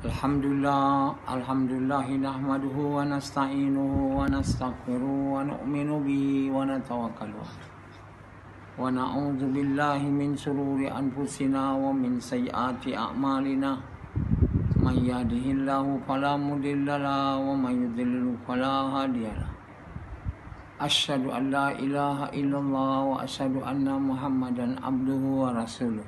Alhamdulillahi nahmaduhu wa nasta'inuhu wa nastaghfiruhu wa nu'minu bihi wa natawakkalu wa na'udzu billahi min shururi anfusina wa min sayyiati a'malina may yahdihillahu fala mudilla lahu wa may yudlil fala hadiya lahu. Asyhadu an la ilaha illallah wa asyhadu anna Muhammadan abduhu wa rasuluh.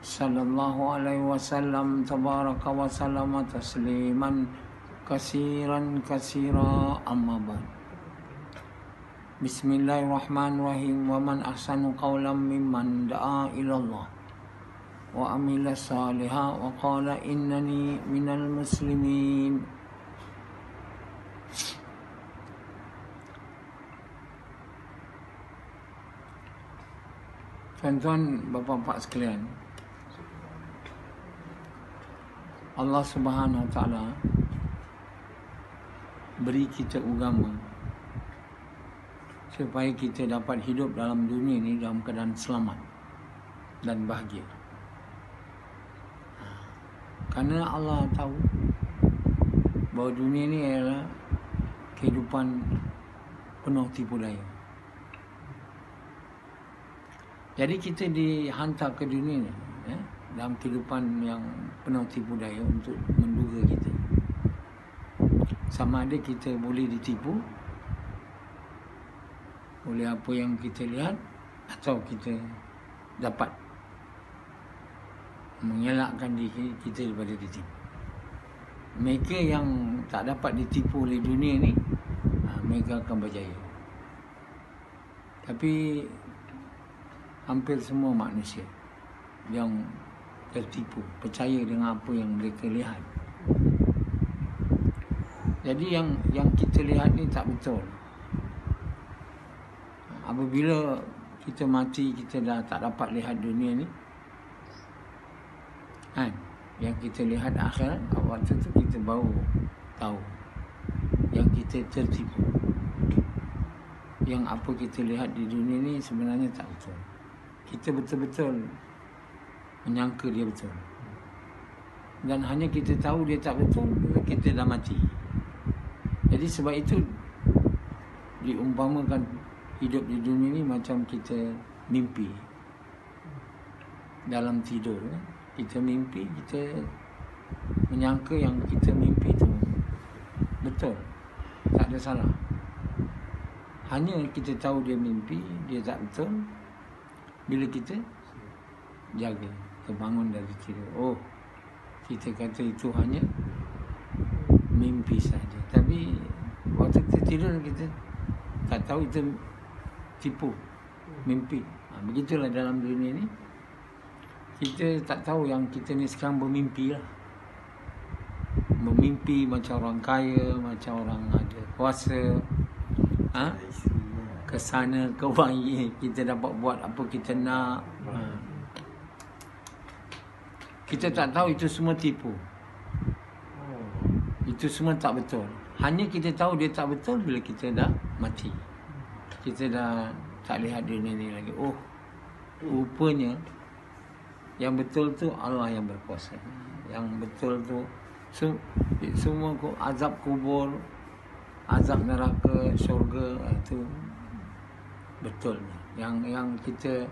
Sallallahu alaihi wasallam tabaraka wa sallama tasliman kasiran kasira amma ba'd. Bismillahirrahmanirrahim. Wa man ahsanu qawlan mimman da'a ila Allah wa amila salihan wa qala innani minal muslimin. Tuan-tuan, bapa-bapa sekalian, Allah Subhanahu Wa Taala beri kita agama supaya kita dapat hidup dalam dunia ini dalam keadaan selamat dan bahagia. Karena Allah tahu bahawa dunia ini adalah kehidupan penuh tipu daya. Jadi kita dihantar ke dunia ini dalam kehidupan yang penuh tipu daya untuk menduga kita. Sama ada kita boleh ditipu oleh apa yang kita lihat, atau kita dapat mengelakkan diri kita daripada ditipu. Mereka yang tak dapat ditipu oleh dunia ni, mereka akan berjaya. Tapi hampir semua manusia yang tertipu, percaya dengan apa yang mereka lihat. Jadi yang kita lihat ni tak betul. Apabila kita mati, kita dah tak dapat lihat dunia ni, yang kita lihat akhirat, waktu tu kita baru tahu yang kita tertipu. Yang apa kita lihat di dunia ni sebenarnya tak betul. Kita betul-betul menyangka dia betul, dan hanya kita tahu dia tak betul bila kita dah mati. Jadi sebab itu diumpamakan hidup di dunia ni macam kita mimpi dalam tidur. Kita mimpi, kita menyangka yang kita mimpi itu betul, tak ada salah. Hanya kita tahu dia mimpi, dia tak betul bila kita jaga, terbangun dari tidur. Oh, kita kata itu hanya mimpi saja. Tapi waktu kita tidur, kita tak tahu itu tipu, mimpi. Begitulah dalam dunia ni, kita tak tahu yang kita ni sekarang bermimpi lah. Bermimpi macam orang kaya, macam orang ada kuasa, ke sana ke mari, kita dapat buat apa kita nak. Kita tak tahu itu semua tipu. Itu semua tak betul. Hanya kita tahu dia tak betul bila kita dah mati. Kita dah tak lihat dunia ni lagi. Oh, rupanya yang betul tu Allah yang berkuasa. Yang betul tu semua azab kubur, azab neraka, syurga, itu betul. Yang kita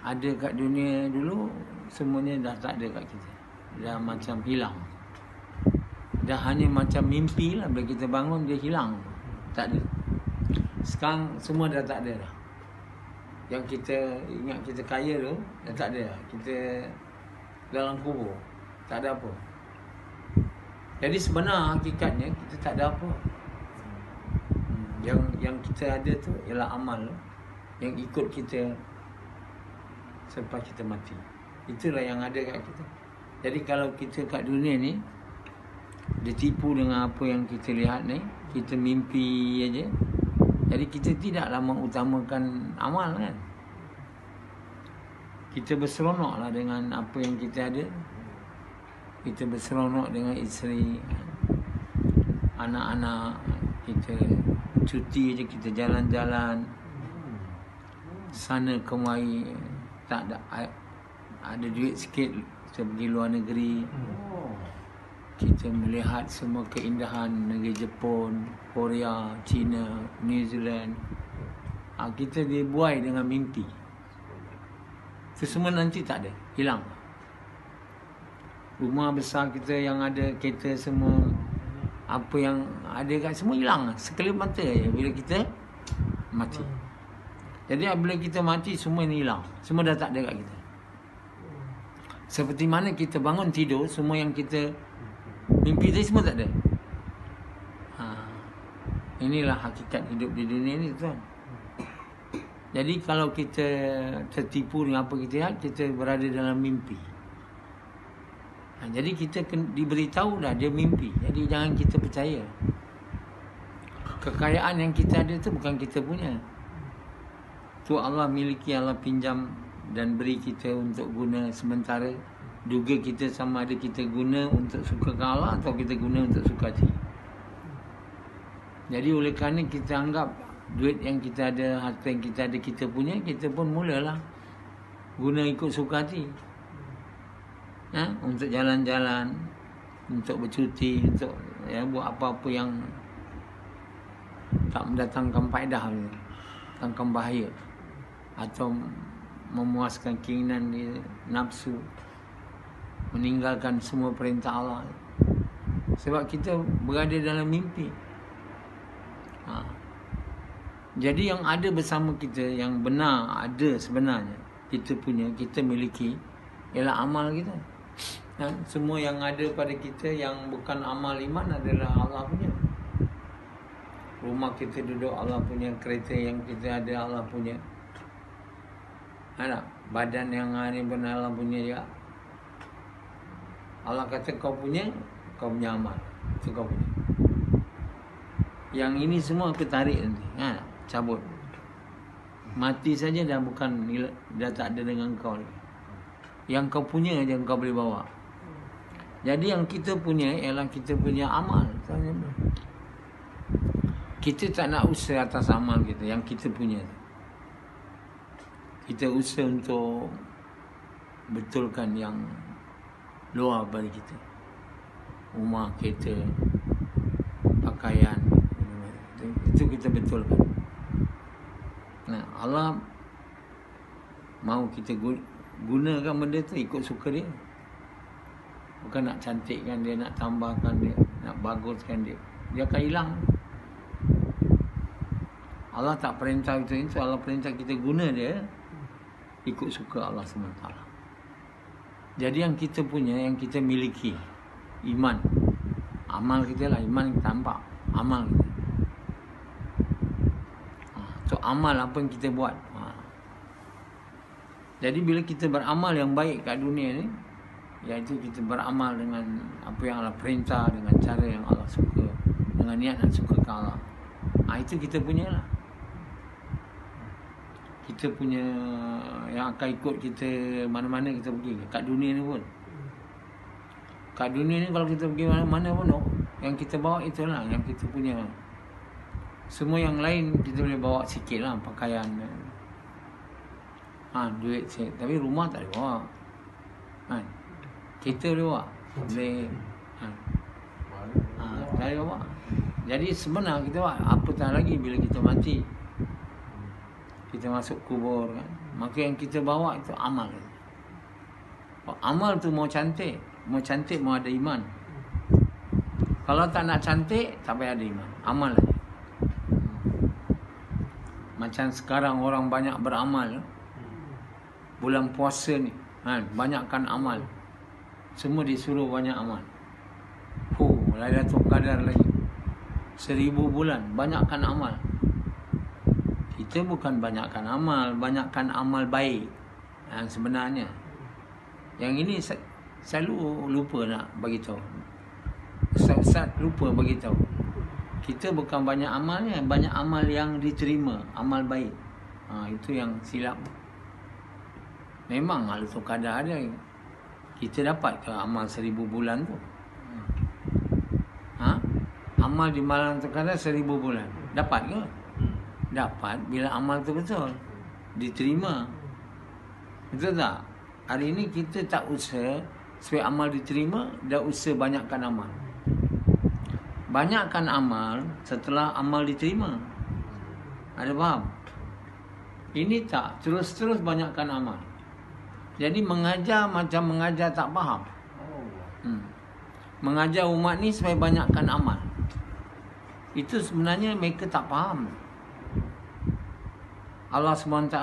ada kat dunia dulu, semuanya dah tak ada kat kita. Dah macam hilang. Dah hanya macam mimpi lah. Bila kita bangun, dia hilang. Tak ada. Sekarang semua dah tak ada dah. Yang kita ingat kita kaya tu, dah tak ada dah. Kita dalam kubur, tak ada apa. Jadi sebenar hakikatnya kita tak ada apa. Yang kita ada tu ialah amal yang ikut kita sampai kita mati. Itulah yang ada kat kita. Jadi kalau kita kat dunia ni ditipu dengan apa yang kita lihat ni, kita mimpi aja. Jadi kita tidaklah mengutamakan amal kan. Kita berseronoklah dengan apa yang kita ada. Kita berseronok dengan isteri, anak-anak. Kita cuti je, kita jalan-jalan sana kemari. Tak ada duit sikit, kita pergi luar negeri. kita melihat semua keindahan negeri Jepun, Korea, China, New Zealand. Kita dibuai dengan mimpi. Itu semua nanti tak ada, hilang. Rumah besar kita yang ada, kereta semua, apa yang ada kat semua hilang sekelip mata je bila kita mati. Jadi bila kita mati, semua ni hilang. Semua dah tak ada kat kita. Seperti mana kita bangun tidur, semua yang kita mimpi tadi semua tak ada. Inilah hakikat hidup di dunia ni, tuan. Jadi kalau kita tertipu dengan apa kita lihat, kita berada dalam mimpi. Jadi kita diberitahu dah dia mimpi. Jadi jangan kita percaya. Kekayaan yang kita ada tu bukan kita punya. Tu Allah miliki, Allah pinjam dan beri kita untuk guna sementara. Duga kita sama ada kita guna untuk suka Allah atau kita guna untuk suka hati. Jadi oleh kerana kita anggap duit yang kita ada, harta yang kita ada kita punya, kita pun mulalah guna ikut suka hati. Untuk jalan-jalan, untuk bercuti, untuk buat apa-apa yang tak mendatangkan faedah, datangkan bahaya, atau memuaskan keinginan dia, nafsu, meninggalkan semua perintah Allah. Sebab kita berada dalam mimpi. Jadi yang ada bersama kita, yang benar ada sebenarnya, kita punya, kita miliki, ialah amal kita. Dan semua yang ada pada kita yang bukan amal iman adalah Allah punya. Rumah kita duduk Allah punya, kereta yang kita ada Allah punya. Badan yang ada pun Allah punya juga. Allah kata kau punya amal, itu kau punya. Yang ini semua aku tarik nanti, cabut. Mati saja dah bukan, dah tak ada dengan kau lagi. Yang kau punya aja kau boleh bawa. Jadi yang kita punya ialah kita punya amal. Kita tak nak usaha atas amal kita, yang kita punya. Kita usaha untuk betulkan yang luar pada kita. Rumah, kereta, pakaian, itu kita betulkan. Allah mahu kita gunakan benda tu ikut suka dia. Bukan nak cantikkan dia, nak tambahkan dia, nak baguskan dia. Dia akan hilang. Allah tak perintah itu. Allah perintah kita guna dia ikut suka Allah SWT. Jadi yang kita punya, yang kita miliki, iman. Amal kita lah, iman kita nampak. Amal kita. So amal apa yang kita buat. Jadi bila kita beramal yang baik kat dunia ni, iaitu kita beramal dengan apa yang Allah perintah, dengan cara yang Allah suka, dengan niat nak suka ke Allah, itu kita punya lah. Kita punya yang akan ikut kita mana-mana kita pergi kat dunia ni pun. Kat dunia ni kalau kita pergi mana-mana pun, yang kita bawa itulah yang kita punya. Semua yang lain kita boleh bawa sikit lah, pakaian, duit, tapi rumah tak boleh bawa. Kita boleh bawa, boleh, tak boleh bawa. Jadi sebenarnya kita buat apatah lagi bila kita mati, kita masuk kubur kan, maka yang kita bawa itu amal. Amal tu mau cantik mau ada iman. Kalau tak nak cantik, tak payah ada iman, amal lagi. Macam sekarang orang banyak beramal, bulan puasa ni, banyakkan amal. Semua disuruh banyak amal. Lailatul Qadar lagi, 1000 bulan, banyakkan amal. Kita bukan banyakkan amal, banyakkan amal baik yang sebenarnya. Yang ini selalu lupa nak bagi tahu. Ustaz lupa bagi tahu. Kita bukan banyak amalnya, banyak amal yang diterima, amal baik. Itu yang silap. Memang Lailatul Qadar ada. Kita dapat ke amal 1000 bulan tu? Amal di malam Lailatul Qadar 1000 bulan. Dapat ke? Dapat bila amal tu betul, diterima. Betul tak? Hari ini kita tak usaha supaya amal diterima, dah usaha banyakkan amal. Banyakkan amal setelah amal diterima. Ada faham? Ini tak, terus-terus banyakkan amal. Jadi mengajar macam mengajar tak faham. Mengajar umat ni supaya banyakkan amal. Itu sebenarnya mereka tak faham. Allah SWT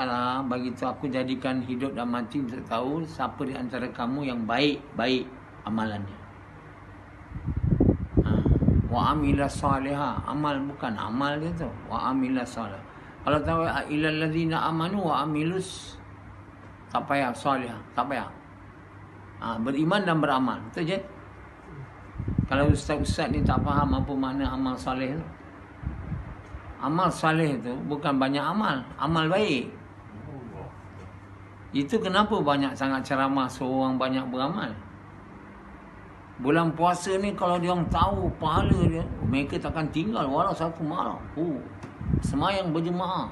bagi tahu, aku jadikan hidup dan mati untuk tahu siapa di antara kamu yang baik-baik amalannya. Wa amila salihah, amal bukan amal dia tu. Wa amila salih. Kalau tahu ilal ladzina amanu wa amilus, tak payah salihah, tak payah. Beriman dan beramal. Betul je. Kalau ustaz-ustaz ni tak faham apa makna amal salih tu. Amal salih tu bukan banyak amal, amal baik. Itu kenapa banyak sangat ceramah seorang banyak beramal. Bulan puasa ni kalau dia orang tahu pahala dia, mereka takkan tinggal walau satu malam. Semayang berjemaah.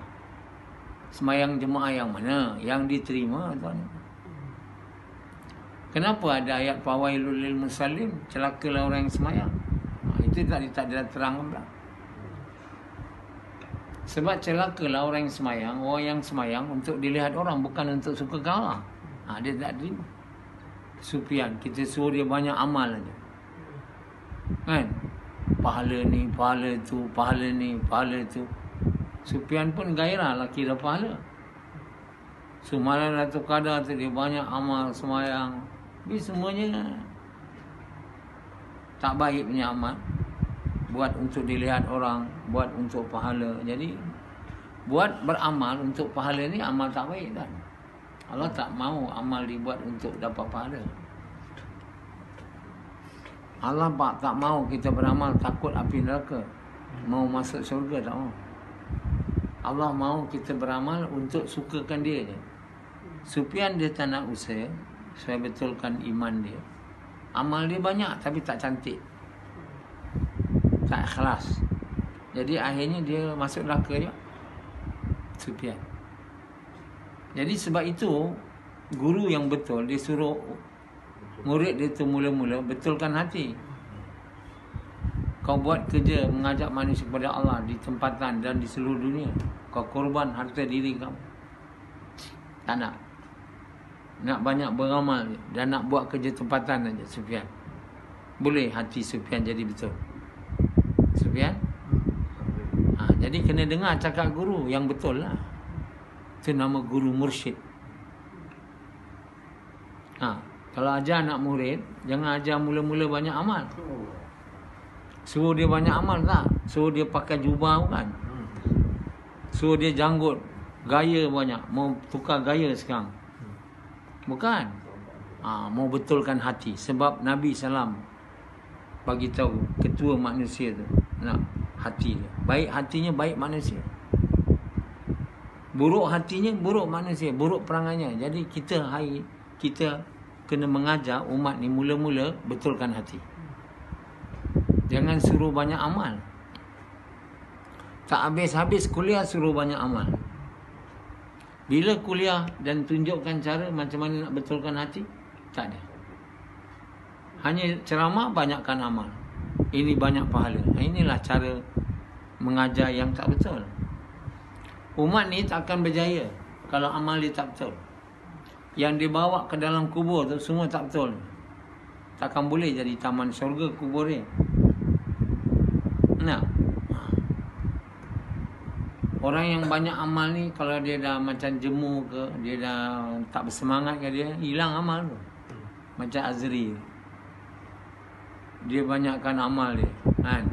Semayang jemaah yang mana? Yang diterima tuan. Kenapa ada ayat fawailul lil musallin, celakalah orang yang semayang? Itu tak ada terang pula. Sebab celakalah orang yang semayang untuk dilihat orang, bukan untuk suka kalah. Dia tak terima. Sufyan, kita suruh dia banyak amal aja. Kan? Pahala ni, pahala tu, pahala ni, pahala tu. Sufyan pun gairah lah kira pahala. Semalam Datuk Qadar tu dia banyak amal semayang. Tapi semuanya tak baik punya amal. Buat untuk dilihat orang, buat untuk pahala. Jadi buat beramal untuk pahala ni amal tak baik kan. Allah tak mau amal dibuat untuk dapat pahala. Allah tak mau kita beramal takut api neraka, mau masuk syurga, tak mau. Allah mau kita beramal untuk sukakan dia je. Sufyan dia tak nak usaha supaya betulkan iman dia. Amal dia banyak tapi tak cantik, tak ikhlas. Jadi akhirnya dia masuk neraka je, Sufyan. Jadi sebab itu guru yang betul dia suruh murid dia tu mula-mula betulkan hati. Kau buat kerja mengajak manusia kepada Allah di tempatan dan di seluruh dunia, kau korban harta diri kamu. Tak nak. Nak banyak beramal dan nak buat kerja tempatan saja Sufyan. Boleh hati Sufyan jadi betul. Sufyan? Jadi kena dengar cakap guru yang betul lah. Itu nama guru mursyid. Kalau ajar anak murid, jangan ajar mula-mula banyak amal. Suruh dia banyak amal tak? Suruh dia pakai jubah bukan? Suruh dia janggut, gaya banyak. Mau tukar gaya sekarang? Bukan. Mau betulkan hati. Sebab Nabi SAW bagi tahu ketua manusia tu nak hati dia. Baik hatinya baik manusia. Buruk hatinya buruk manusia, buruk perangainya. Jadi kita kena mengajar umat ni mula-mula betulkan hati. Jangan suruh banyak amal. Tak habis-habis kuliah suruh banyak amal. Bila kuliah dan tunjukkan cara macam mana nak betulkan hati, tak ada. Hanya ceramah banyakkan amal. Ini banyak pahala. Inilah cara mengajar yang tak betul. Umat ni tak akan berjaya kalau amal dia tak betul. Yang dibawa ke dalam kubur tu semua tak betul. Takkan boleh jadi taman syurga kubur dia. Nah, orang yang banyak amal ni kalau dia dah macam jemu ke, dia dah tak bersemangat ke, dia hilang amal tu. Macam Azri, dia banyakkan amal dia kan.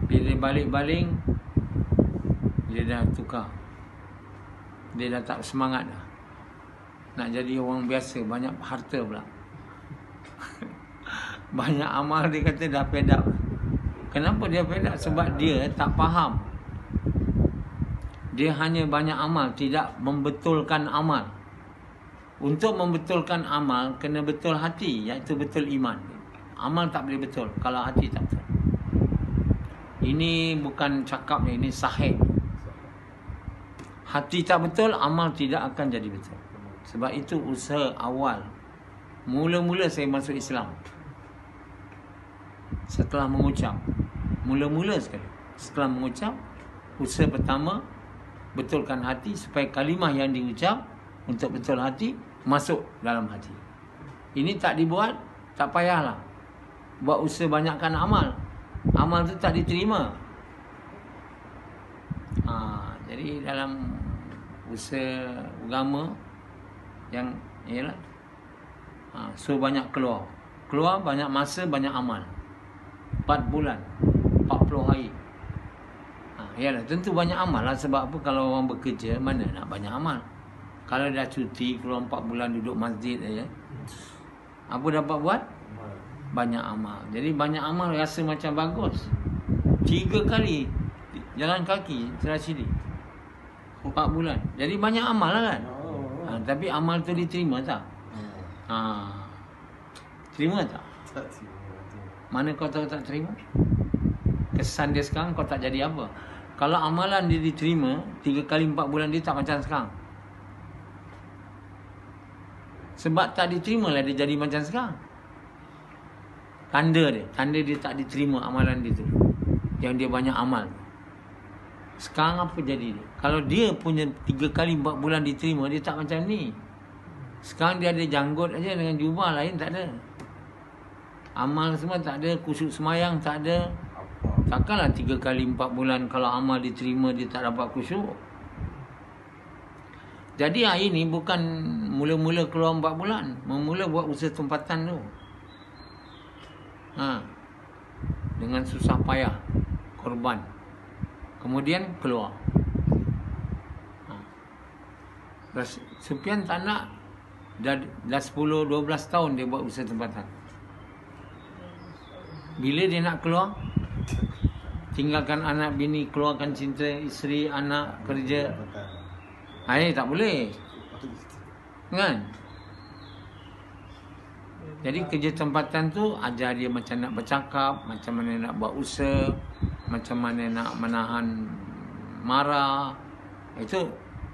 Bila dia balik-baling, dia dah tukar. Dia dah tak semangat dah. Nak jadi orang biasa, banyak harta pula. Banyak amal dia kata dah fed up. Kenapa dia fed up? Sebab dia tak faham. Dia hanya banyak amal, tidak membetulkan amal. Untuk membetulkan amal, kena betul hati, iaitu betul iman. Amal tak boleh betul kalau hati tak betul. Ini bukan cakap ni, ini sahih. Hati tak betul, amal tidak akan jadi betul. Sebab itu usaha awal Mula-mula saya masuk Islam. Setelah mengucap. Mula-mula sekali. Setelah mengucap, usaha pertama, betulkan hati supaya kalimah yang diucap untuk betul hati, masuk dalam hati. Ini tak dibuat, tak payahlah. Buat usaha banyakkan amal. Amal tu tak diterima. Jadi dalam usaha agama yang ialah so banyak keluar banyak masa, banyak amal. 4 bulan 40 hari. Yalah, tentu banyak amal lah. Sebab apa? Kalau orang bekerja, mana nak banyak amal? Kalau dah cuti, keluar 4 bulan duduk masjid aja, apa dapat buat? Banyak amal. Jadi banyak amal rasa macam bagus. 3 kali jalan kaki Serasidi 4 bulan. Jadi banyak amal lah kan. Tapi amal tu diterima tak? Terima tak? Tak terima. Mana kau tahu tak terima? Kesan dia sekarang kau tak jadi apa? Kalau amalan dia diterima 3 kali 4 bulan, dia tak macam sekarang. Sebab tak diterima lah dia jadi macam sekarang. Tanda dia tak diterima amalan dia tu, yang dia banyak amal. Sekarang apa jadi dia? Kalau dia punya 3 kali 4 bulan diterima, dia tak macam ni. Sekarang dia ada janggut aja dengan jubah, lain tak ada. Amal semua tak ada, khusyuk semayang tak ada. Takkanlah 3 kali 4 bulan kalau amal diterima dia tak dapat khusyuk. Jadi hari ni bukan mula-mula keluar 4 bulan, mula buat usaha tempatan tu. Dengan susah payah, korban. Kemudian keluar. Sufian tak nak. Dah 10-12 tahun dia buat usaha tempatan. Bila dia nak keluar, tinggalkan anak bini, keluarkan cinta isteri, anak, kerja. Tak boleh. Kan? Jadi kerja tempatan tu ajar dia macam nak bercakap, macam mana nak buat usaha, macam mana nak menahan marah.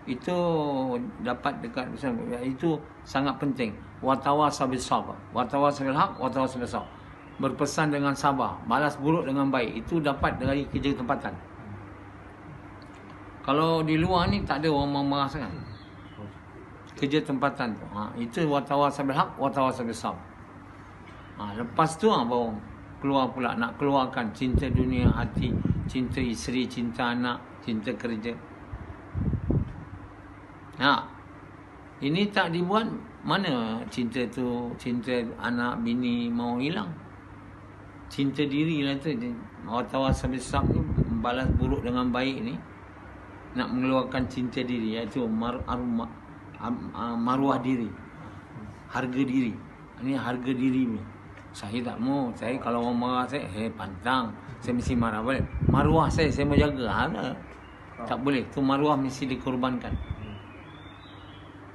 Itu dapat dekat itu sangat penting. Watawasa bis sabr, watawasa bil haq, watawasa bis sabr. Berpesan dengan sabar, balas buruk dengan baik. Itu dapat dari kerja tempatan. Kalau di luar ni tak ada orang marah sangat. Kerja tempatan tu. Itu watawasa bil haq, watawasa bis sabr. Lepas tu baru keluar pula, nak keluarkan cinta dunia hati, cinta isteri, cinta anak, cinta kerja. Ini tak dibuat, mana cinta tu, cinta anak bini mau hilang. Cinta diri lah tu. Watawasa bis sabr ni, balas buruk dengan baik ni, nak mengeluarkan cinta diri, iaitu maruah diri, harga diri. Ini harga diri ni. Saya tak mau. Saya kalau orang marah saya, pantang, saya mesti marah balik. Maruah saya mau jaga. Tak boleh. Tu maruah mesti dikorbankan.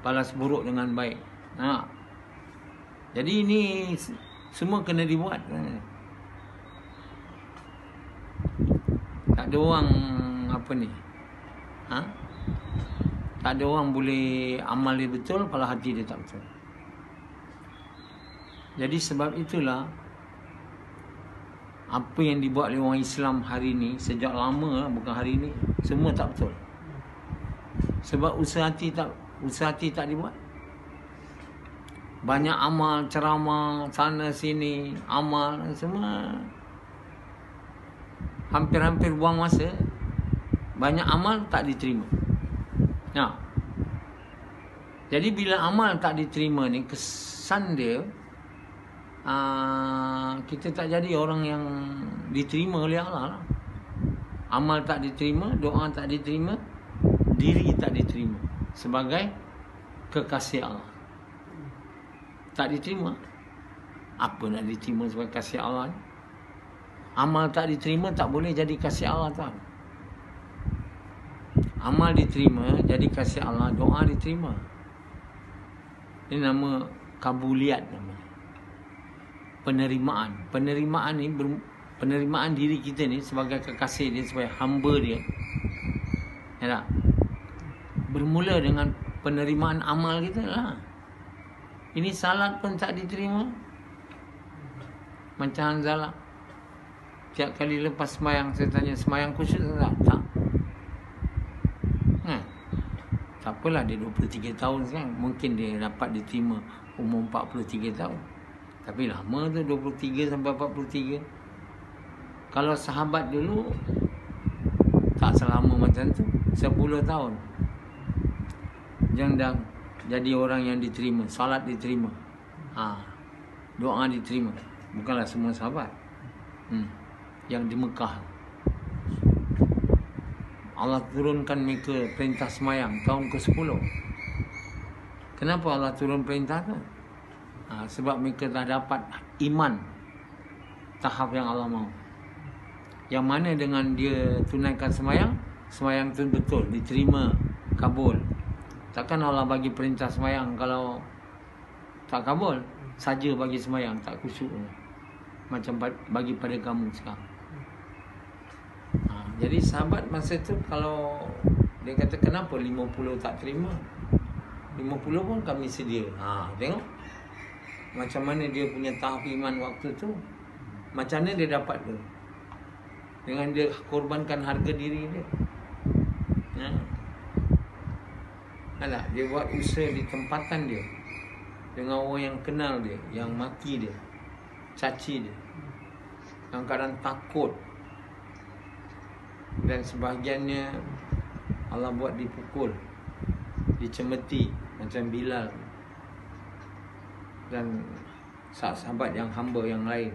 Balas buruk dengan baik. Jadi ini semua kena dibuat. Tak ada orang tak ada orang boleh amal dia betul kalau hati dia tak betul. Jadi sebab itulah apa yang dibuat oleh orang Islam hari ni, sejak lama, bukan hari ni, semua tak betul. Sebab usaha hati tak dibuat. Banyak amal, ceramah sana sini, amal semua hampir-hampir buang masa. Banyak amal tak diterima. Jadi bila amal tak diterima ni, kesan dia kita tak jadi orang yang diterima oleh Allah lah. Amal tak diterima, doa tak diterima, diri tak diterima sebagai kekasih Allah. Tak diterima. Apa nak diterima sebagai kasih Allah ni? Amal tak diterima, tak boleh jadi kasih Allah, tuan. Amal diterima, jadi kasih Allah. Doa diterima. Ini nama kabuliat namanya. Penerimaan. Penerimaan ni penerimaan diri kita ni sebagai kekasih dia, sebagai hamba dia. Ya tak? Bermula dengan penerimaan amal kita lah. Ini salat pun tak diterima. Macam Hanzalah. Tiap kali lepas semayang saya tanya, semayang khusyuk tak? Tak. Tak apalah, dia 23 tahun sekarang. Mungkin dia dapat diterima umur 43 tahun. Tapi lama tu 23 sampai 43. Kalau sahabat dulu tak selama macam tu, 10 tahun. Jangan dah jadi orang yang diterima, salat diterima. Doa diterima. Bukanlah semua sahabat. Yang di Mekah. Allah turunkan mereka perintah semayang tahun ke-10. Kenapa Allah turun perintah tu? Sebab mereka dah dapat iman tahap yang Allah mahu. Yang mana dengan dia tunaikan semayang, semayang tu betul, diterima, kabul. Takkan Allah bagi perintah semayang kalau tak kabul, saja bagi semayang, tak khusyuk. Macam bagi pada kamu sekarang. Jadi sahabat masa tu kalau dia kata kenapa 50 tak terima, 50 pun kami sedia. Tengok macam mana dia punya tahap iman waktu tu. Macam mana dia dapat tu? Dengan dia korbankan harga diri dia. Dia buat usaha di tempatan dia, dengan orang yang kenal dia, yang maki dia, caci dia, yang kadang takut. Dan sebahagiannya Allah buat dipukul, dicemeti macam Bilal dan sahabat yang hamba yang lain.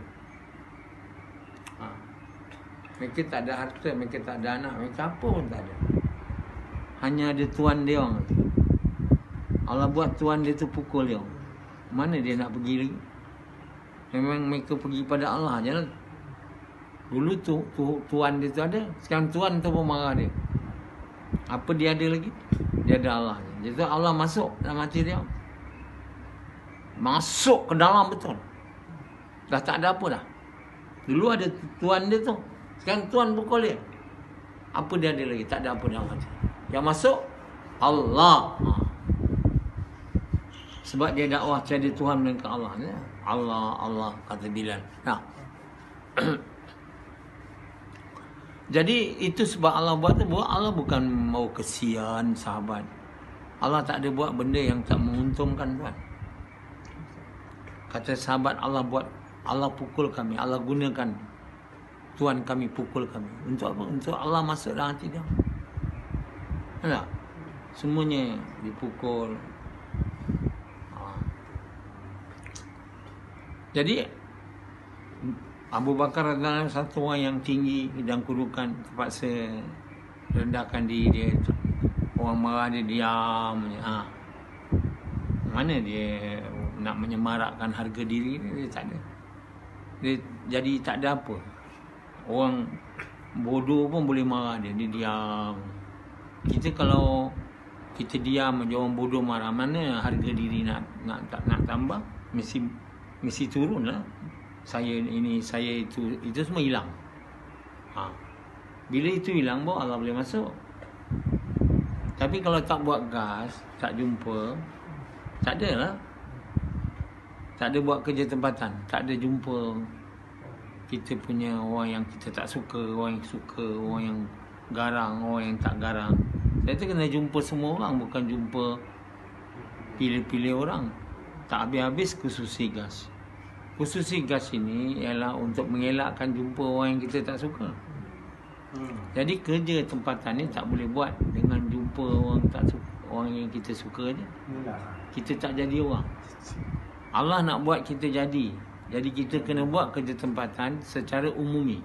Mereka tak ada harta, mereka tak ada anak, mereka apa pun tak ada. Hanya ada tuan dia orang. Allah buat tuan dia tu pukul dia. Mana dia nak pergi lagi? Memang mereka pergi pada Allah je lah. Dulu tuan dia tu ada, sekarang tuan tu pun marah dia. Apa dia ada lagi? Dia ada Allah. Jadi Allah masuk dalam hati dia. Masuk ke dalam betul. Dah tak ada apa dah. Dulu ada tuan dia tu, sekarang tuan pukul dia. Apa dia ada lagi? Tak ada apa dalam hati. Yang masuk Allah. Sebab dia dakwah tiada Tuhan melainkan Allah. Allah kata Bilal. Jadi itu sebab Allah buat tu. Allah bukan mau kesian sahabat. Allah tak ada buat benda yang tak menguntungkan tuan. Kata sahabat, Allah buat, Allah pukul kami, Allah gunakan tuan kami pukul kami. Untuk apa? Untuk Allah masuk dalam hati dia. Tak? Semuanya dipukul. Jadi Abu Bakar adalah satu orang yang tinggi dan kedudukan, terpaksa rendahkan diri dia. Orang marah dia diam. Mana dia nak menyemarakkan harga diri dia? Dia tak ada. Dia jadi tak ada apa. Orang bodoh pun boleh marah dia. Dia diam. Kita kalau kita diam, orang bodoh marah, mana harga diri nak tambah? Mesti turun lah. Saya ini, saya itu semua hilang. Bila itu hilang, baru Allah boleh masuk. Tapi kalau tak buat gas, tak jumpa, tak ada lah. Tak ada buat kerja tempatan, tak ada jumpa kita punya orang yang kita tak suka, orang yang suka, orang yang garang, orang yang tak garang. Saya tu kena jumpa semua orang, bukan jumpa pilih-pilih orang. Tak habis-habis khususi gas. Khususi gas ini ialah untuk mengelakkan jumpa orang yang kita tak suka. Jadi kerja tempatan ni tak boleh buat dengan jumpa orang tak suka, orang yang kita suka je. Kita tak jadi orang. Allah nak buat kita jadi. Jadi kita kena buat kerja tempatan secara umumi.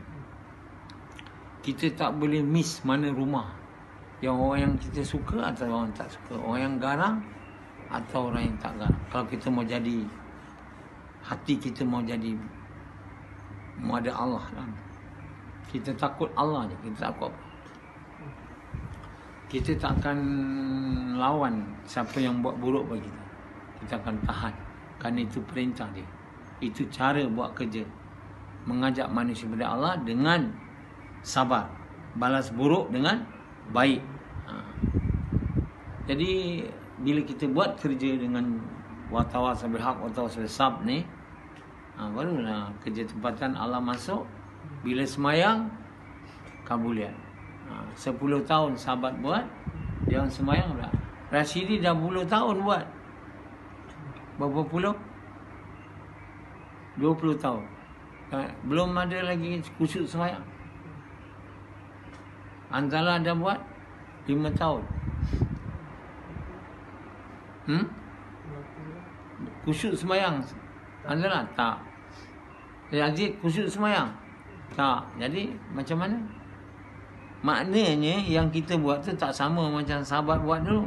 Kita tak boleh miss mana rumah yang orang yang kita suka atau orang tak suka, orang yang garang atau orang yang tak garang. Kalau kita mau jadi, hati kita mau jadi, mau ada Allah kan? Kita takut Allah je, kita takut. Kita tak akan lawan siapa yang buat buruk bagi kita. Kita akan tahan, kerana itu perintah dia. Itu cara buat kerja, mengajak manusia kepada Allah dengan sabar, balas buruk dengan baik. Jadi bila kita buat kerja dengan wa tawassaw bil haqq wa tawassaw bis sabr ni, barulah kerja tempatan Allah masuk. Bila semayang, kabulian. 10 tahun sahabat buat, dia orang semayang pula. Rashidi dah 10 tahun buat. Berapa puluh? 20 tahun. Belum ada lagi khusyuk semayang. Antara dah buat 5 tahun. Khusyuk semayang Antara tak. Aziz khusyuk semayang tak. Jadi macam mana? Maknanya yang kita buat tu tak sama macam sahabat buat dulu.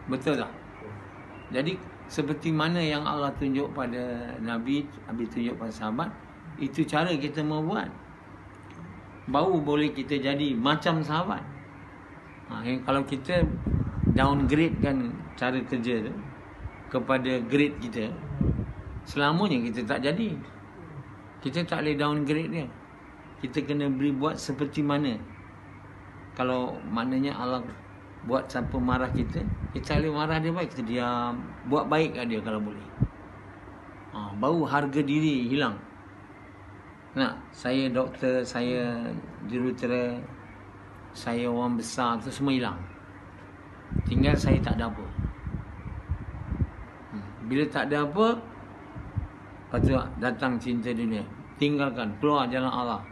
Betul tak? Jadi seperti mana yang Allah tunjuk pada Nabi, Nabi tunjuk pada sahabat, itu cara kita mau buat. Baru boleh kita jadi macam sahabat. Kalau kita downgrade kan cara kerja tu kepada grade kita, selamanya kita tak jadi. Kita tak boleh downgrade dia. Kita kena beri buat seperti mana. Kalau maknanya Allah buat siapa marah kita, kita boleh marah dia baik, kita diam. Buat baik kat dia kalau boleh. Baru harga diri hilang. Saya doktor, saya jurutera, saya orang besar tu semua hilang. Tinggal saya tak ada apa. Bila tak ada apa, lepas tu datang cinta dunia. Tinggalkan, keluar jalan Allah.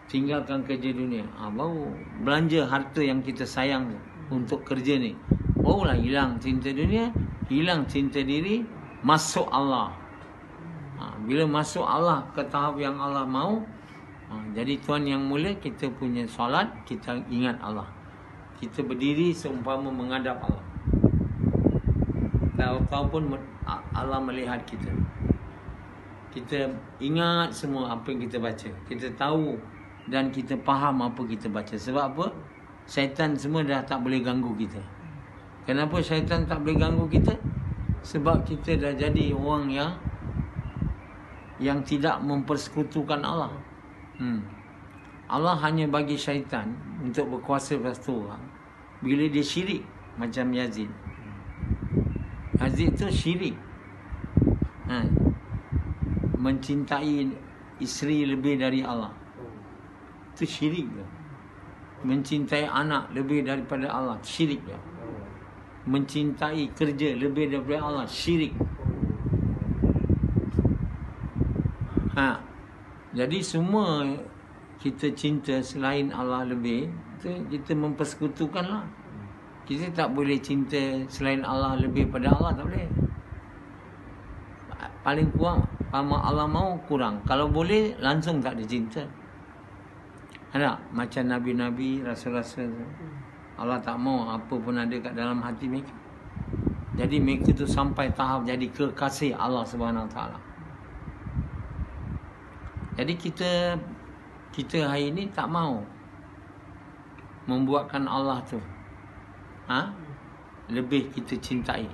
Tinggalkan kerja dunia. Baru belanja harta yang kita sayang untuk kerja ni. Barulah hilang cinta dunia, hilang cinta diri, masuk Allah. Bila masuk Allah ke tahap yang Allah mahu, jadi tuan yang mulia, kita punya solat, kita ingat Allah. Kita berdiri seumpama menghadap Allah. Ataupun Allah melihat kita. Kita ingat semua apa yang kita baca. Kita tahu dan kita faham apa kita baca. Sebab apa? Syaitan semua dah tak boleh ganggu kita. Kenapa syaitan tak boleh ganggu kita? Sebab kita dah jadi orang yang tidak mempersekutukan Allah. Allah hanya bagi syaitan untuk berkuasa atas orang bila dia syirik, macam Yazid. Yazid tu syirik. Mencintai isteri lebih dari Allah. Itu syirik tu. Mencintai anak lebih daripada Allah, syirik tu. Mencintai kerja lebih daripada Allah, syirik. Jadi semua kita cinta selain Allah lebih, itu kita mempersekutukanlah. Kita tak boleh cinta selain Allah lebih pada Allah, tak boleh. Paling kurang Allah mau kurang. Kalau boleh langsung tak ada cinta. Ada macam nabi-nabi, rasul-rasul, Allah tak mau apa pun ada kat dalam hati mereka. Jadi mereka tu sampai tahap jadi kekasih Allah Subhanahu Wa Taala. Jadi kita hari ini tak mau membuatkan Allah tu lebih kita cintai.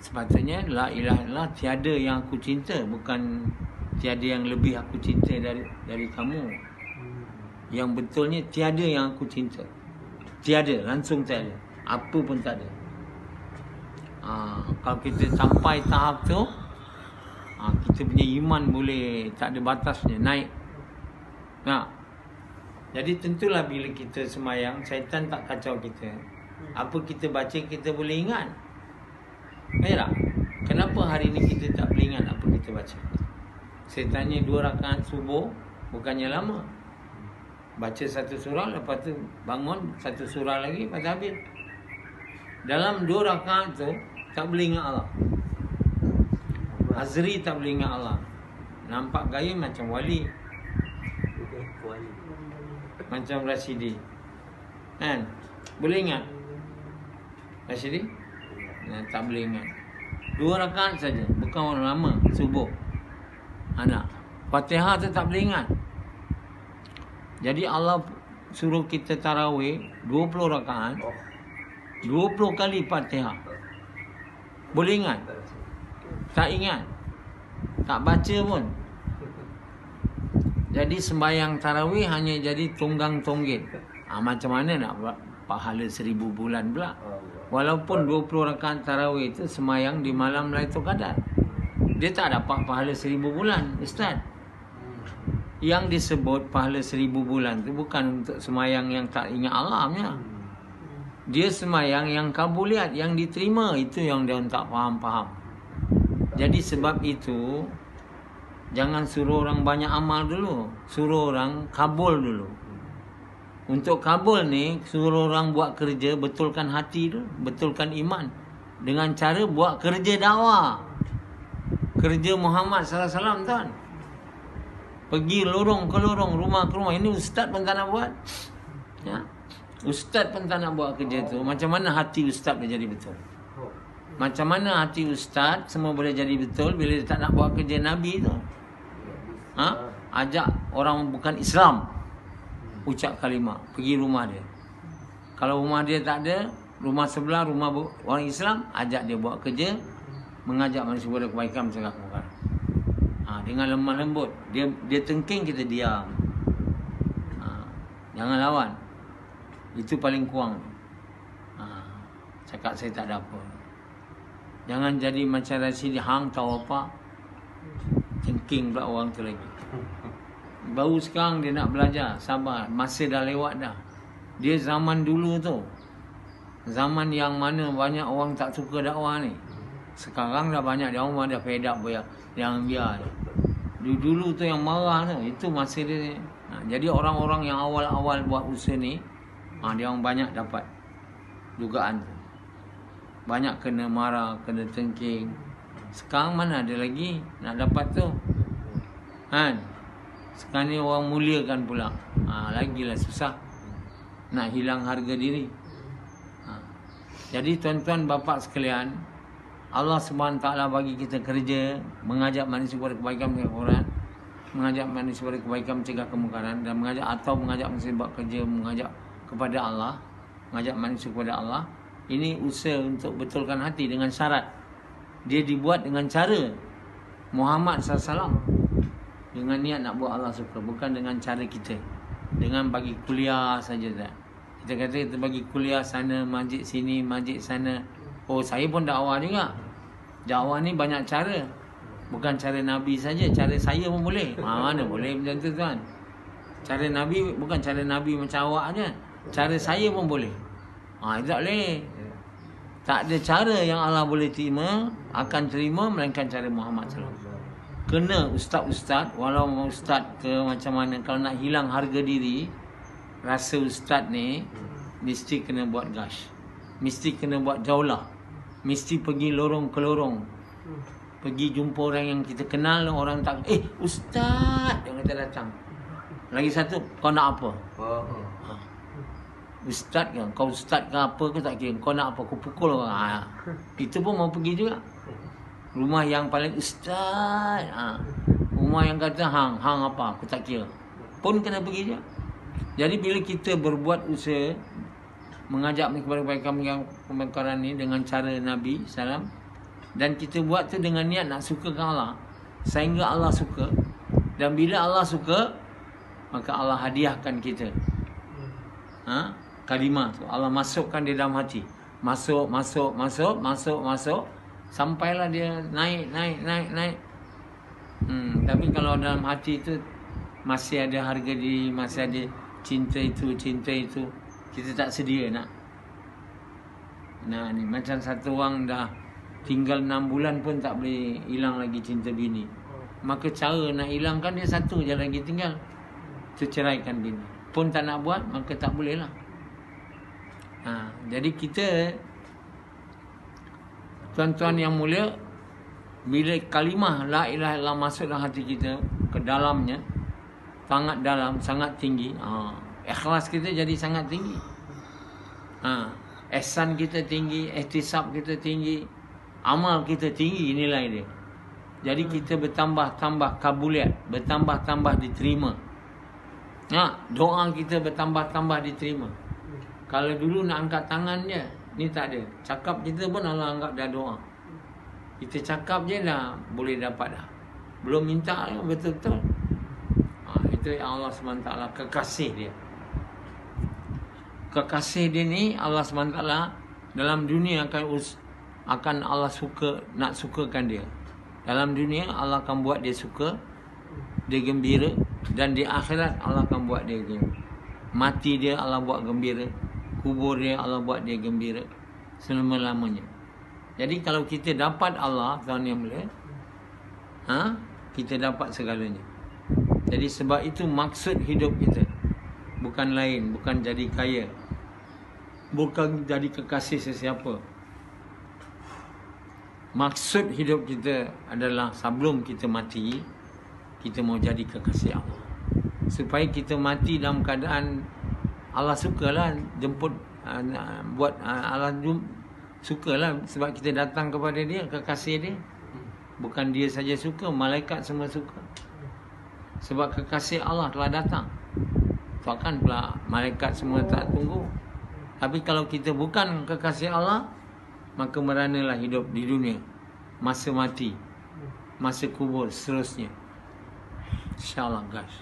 Sepatutnya la ilaha illallah, tiada yang aku cinta, bukan tiada yang lebih aku cinta dari kamu. Yang betulnya tiada yang aku cinta. Tiada, langsung tiada. Apa pun tak ada. Kalau kita sampai tahap tu, kita punya iman boleh tak ada batasnya, naik. Jadi tentulah bila kita semayang, syaitan tak kacau kita. Apa kita baca kita boleh ingat. Baiklah. Kenapa hari ni kita tak boleh ingat apa kita baca? Saya tanya 2 rakaat subuh, bukannya lama. Baca satu surah, lepas tu bangun satu surah lagi, lepas tu habis. Dalam 2 rakaat tu tak boleh ingat Allah. Azri tak boleh ingat Allah. Nampak gaya macam wali, macam Rashidi, kan? Boleh ingat Rashidi? Tak boleh ingat. 2 rakaat saja, bukan orang lama subuh. Fatihah tu tak boleh ingat. Jadi Allah suruh kita tarawih 20 rakaat, 20 kali Fatihah. Boleh ingat? Tak ingat. Tak baca pun. Jadi sembahyang tarawih hanya jadi tunggang tonggit. Macam mana nak buat pahala 1000 bulan pula? Walaupun 20 rakaat tarawih itu semayang di malam Lailatul Qadar, dia tak dapat pahala 1000 bulan, Ustaz. Yang disebut pahala 1000 bulan itu bukan untuk semayang yang tak ingat alamnya. Dia semayang yang kabuliat, yang diterima, itu yang dia tak faham-faham. Jadi sebab itu jangan suruh orang banyak amal dulu, suruh orang kabul dulu. Untuk kabul ni, suruh orang buat kerja, betulkan hati tu, betulkan iman. Dengan cara buat kerja dakwah. Kerja Muhammad SAW, tuan. Pergi lorong ke lorong, rumah ke rumah. Ini ustaz pun tak nak buat. Ya? Ustaz pun tak nak buat kerja tu. Macam mana hati ustaz boleh jadi betul? Macam mana hati ustaz semua boleh jadi betul bila dia tak nak buat kerja Nabi tu? Ajak orang bukan Islam ucap kalimah, pergi rumah dia. Kalau rumah dia tak ada, rumah sebelah, rumah orang Islam, ajak dia buat kerja, mengajak manusia kepada kebaikan, mencegah kemungkaran. Dengan lemah lembut. Dia tengking, kita diam. Jangan lawan. Itu paling kurang. Cakap saya tak ada apa. Jangan jadi macam Rasidi hang tahu apa. Tengking pula orang tu lagi. Baru sekarang dia nak belajar, sabar, masa dah lewat dah. Dia zaman dulu tu, zaman yang mana banyak orang tak suka dakwah ni. Sekarang dah banyak dia orang dah fed up yang biar. Dulu tu yang marah tu, itu masa dia. Jadi orang-orang yang awal-awal buat usaha ni, dia orang banyak dapat dugaan tu. Banyak kena marah, kena tengking. Sekarang mana ada lagi nak dapat tu? Sekarang ni orang muliakan pula. Lagilah susah nak hilang harga diri. Jadi tuan-tuan bapak sekalian, Allah SWT bagi kita kerja, mengajak manusia kepada kebaikan, mengajak manusia kepada kebaikan, mencegah kemungkaran, dan mengajak manusia buat kerja, mengajak kepada Allah, mengajak manusia kepada Allah. Ini usaha untuk betulkan hati dengan syarat dia dibuat dengan cara Muhammad SAW, dengan niat nak buat Allah suka, bukan dengan cara kita, dengan bagi kuliah saja tak. Kita kata kita bagi kuliah sana, masjid sini, masjid sana. Oh, saya pun dakwah juga. Dakwah ni banyak cara. Bukan cara Nabi saja, cara saya pun boleh. Mana boleh macam tu tuan. Cara Nabi bukan cara Nabi macam awak je. Cara saya pun boleh. Itu tak boleh. Tak ada cara yang Allah boleh terima, akan terima melainkan cara Muhammad SAW. Kena ustaz-ustaz, walau ustaz ke macam mana, kalau nak hilang harga diri, rasa ustaz ni mesti kena buat gash, mesti kena buat jaulah, mesti pergi lorong ke lorong, pergi jumpa orang yang kita kenal, orang tak, ustaz, dia kata datang. Lagi satu, kau nak apa? Ustaz ke? Kau ustaz ke apa ke tak kira, kau nak apa? Kau pukul orang. Itu pun mau pergi juga. Rumah yang paling ustaz, rumah yang kata hang apa, aku tak kira, pun kena pergi je. Jadi bila kita berbuat usaha mengajak kepada kebaikan ni dengan cara Nabi SAW, dan kita buat tu dengan niat nak sukakan Allah, sehingga Allah suka, dan bila Allah suka, maka Allah hadiahkan kita kalimah tu, Allah masukkan di dalam hati, masuk, sampailah dia naik. Tapi kalau dalam hati itu masih ada harga diri, masih ada cinta itu, kita tak sedia nak. Ni macam satu orang dah tinggal 6 bulan pun tak boleh hilang lagi cinta bini. Maka cara nak hilangkan dia satu je lagi tinggal, ceraikan bini. Pun tak nak buat, maka tak boleh lah. Jadi kita, tuan-tuan yang mulia, bila kalimah la ilaha illallah masuk dalam hati kita, ke dalamnya, sangat dalam, sangat tinggi, ikhlas kita jadi sangat tinggi, ihsan kita tinggi, ihtisab kita tinggi, amal kita tinggi, nilai dia. Jadi kita bertambah-tambah kabuliat, bertambah-tambah diterima. Doa kita bertambah-tambah diterima. Kalau dulu nak angkat tangan je, ni tak ada. Cakap kita pun Allah anggap dah doa. Kita cakap je dah boleh dapat dah. Belum minta betul-betul. Itu Allah SWT kekasih dia. Kekasih dia ni Allah SWT dalam dunia akan Allah nak sukakan dia. Dalam dunia Allah akan buat dia suka, dia gembira, dan di akhirat Allah akan buat dia gembira. Mati dia Allah buat gembira, kubur dia Allah buat dia gembira selama-lamanya. Jadi kalau kita dapat Allah, tuan yang mulia, kita dapat segalanya. Jadi sebab itu maksud hidup kita bukan lain, bukan jadi kaya, bukan jadi kekasih sesiapa. Maksud hidup kita adalah sebelum kita mati, kita mau jadi kekasih Allah. Supaya kita mati dalam keadaan Allah sukalah jemput, Allah sukalah sebab kita datang kepada dia, kekasih dia. Bukan dia saja suka, malaikat semua suka. Sebab kekasih Allah telah datang. Takkan pula malaikat semua tak tunggu. Tapi kalau kita bukan kekasih Allah, maka meranalah hidup di dunia, masa mati, masa kubur, seterusnya. InsyaAllah guys.